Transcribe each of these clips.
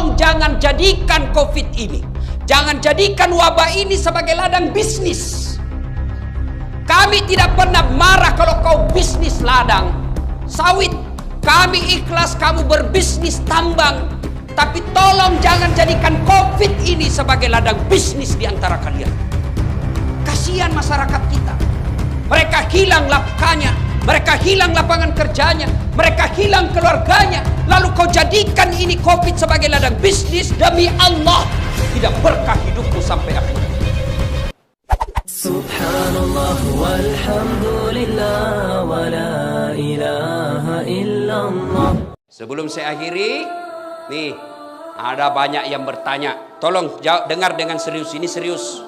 tolong jangan jadikan COVID ini, jangan jadikan wabah ini sebagai ladang bisnis. Kami tidak pernah marah kalau kau bisnis ladang sawit. Kami ikhlas kamu berbisnis tambang. Tapi tolong jangan jadikan COVID ini sebagai ladang bisnis di antara kalian. Kasihan masyarakat kita. Mereka hilang nafkahnya, mereka hilang lapangan kerjanya, mereka hilang keluarganya. Lalu kau jadikan ini COVID sebagai ladang bisnis. Demi Allah, tidak berkah hidupmu sampai akhir. Subhanallah walhamdulillah wa la ilaha illallah. Sebelum saya akhiri, nih ada banyak yang bertanya. Tolong dengar dengan serius, ini serius.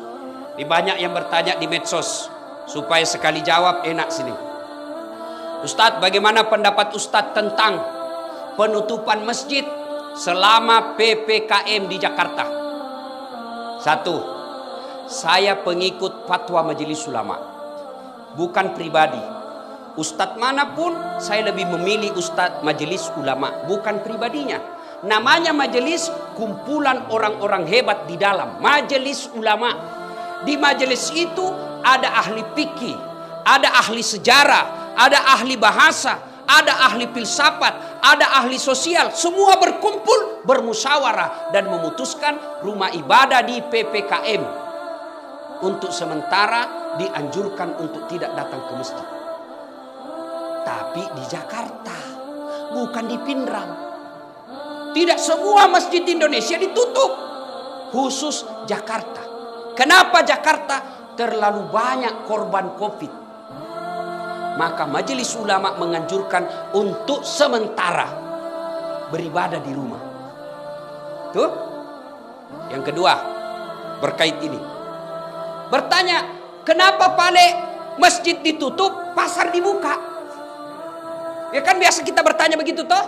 Ini banyak yang bertanya di medsos. Supaya sekali jawab enak sini. Ustadz, bagaimana pendapat Ustadz tentang penutupan masjid selama PPKM di Jakarta? Satu, saya pengikut fatwa Majelis Ulama, bukan pribadi. Ustadz manapun saya lebih memilih Ustadz Majelis Ulama, bukan pribadinya. Namanya majelis, kumpulan orang-orang hebat di dalam Majelis Ulama. Di majelis itu ada ahli fikih, ada ahli sejarah, ada ahli bahasa, ada ahli filsafat, ada ahli sosial. Semua berkumpul, bermusyawarah dan memutuskan rumah ibadah di PPKM untuk sementara dianjurkan untuk tidak datang ke masjid. Tapi di Jakarta, bukan di Pindrang. Tidak semua masjid di Indonesia ditutup, khusus Jakarta. Kenapa Jakarta? Terlalu banyak korban COVID. Maka Majelis Ulama menganjurkan untuk sementara beribadah di rumah. Tuh. Yang kedua, berkait ini. Bertanya, kenapa masjid ditutup, pasar dibuka? Ya kan biasa kita bertanya begitu toh?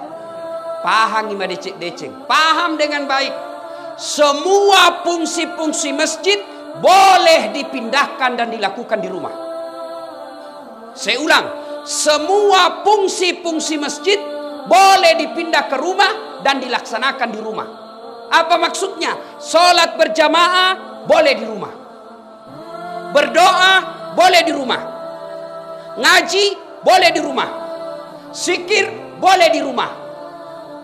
Paham ima deceng. Paham dengan baik. Semua fungsi-fungsi masjid boleh dipindahkan dan dilakukan di rumah. Saya ulang, semua fungsi-fungsi masjid boleh dipindah ke rumah dan dilaksanakan di rumah. Apa maksudnya? Sholat berjamaah boleh di rumah, berdoa boleh di rumah, ngaji boleh di rumah, zikir boleh di rumah.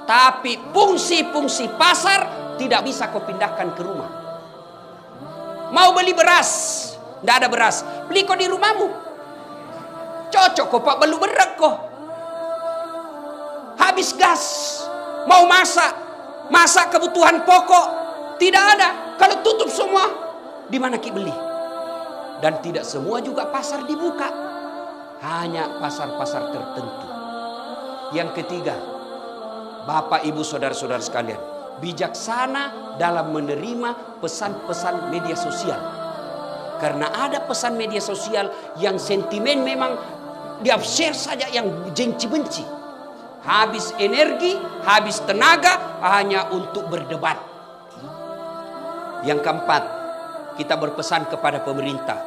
Tapi fungsi-fungsi pasar tidak bisa kau pindahkan ke rumah. Mau beli beras, tidak ada beras, beli kau di rumahmu. Cocok kok pak, belum berat kok. Habis gas, mau masak kebutuhan pokok, tidak ada. Kalau tutup semua, di mana ki beli? Dan tidak semua juga pasar dibuka, hanya pasar-pasar tertentu. Yang ketiga, Bapak Ibu saudara-saudara sekalian, bijaksana dalam menerima pesan-pesan media sosial. Karena ada pesan media sosial yang sentimen memang di-share saja yang benci-benci. Habis energi, habis tenaga hanya untuk berdebat. Yang keempat, kita berpesan kepada pemerintah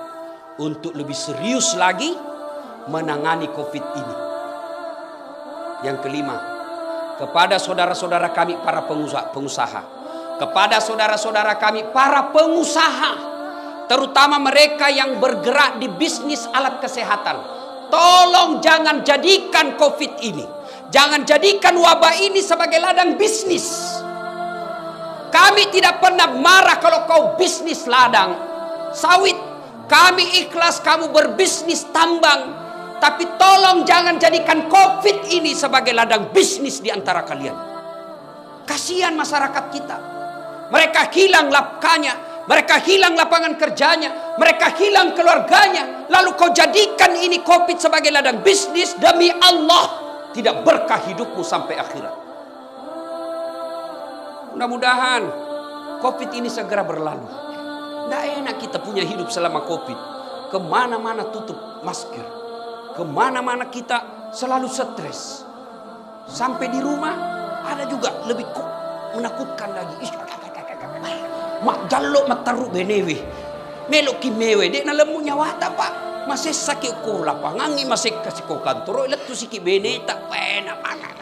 untuk lebih serius lagi menangani COVID ini. Yang kelima, kepada saudara-saudara kami para pengusaha, kepada saudara-saudara kami para pengusaha, terutama mereka yang bergerak di bisnis alat kesehatan, tolong jangan jadikan COVID ini, jangan jadikan wabah ini sebagai ladang bisnis. Kami tidak pernah marah kalau kau bisnis ladang sawit. Kami ikhlas kamu berbisnis tambang. Tapi tolong jangan jadikan COVID ini sebagai ladang bisnis di antara kalian. Kasihan masyarakat kita. Mereka hilang nafkahnya, mereka hilang lapangan kerjanya, mereka hilang keluarganya. Lalu kau jadikan ini COVID sebagai ladang bisnis. Demi Allah, tidak berkah hidupmu sampai akhirat. Mudah-mudahan COVID ini segera berlalu. Tidak enak kita punya hidup selama COVID. Kemana-mana tutup masker. Kemana-mana kita selalu stres. Sampai di rumah ada juga lebih menakutkan lagi. Mak jaluk mak taruh benewe. Melok ki mewe. Dek na lemu nyawa tak pak. Masih sakit ko lapangan. Masih kasih ko kantor. Ilat tu sikit bene tak pena pangan.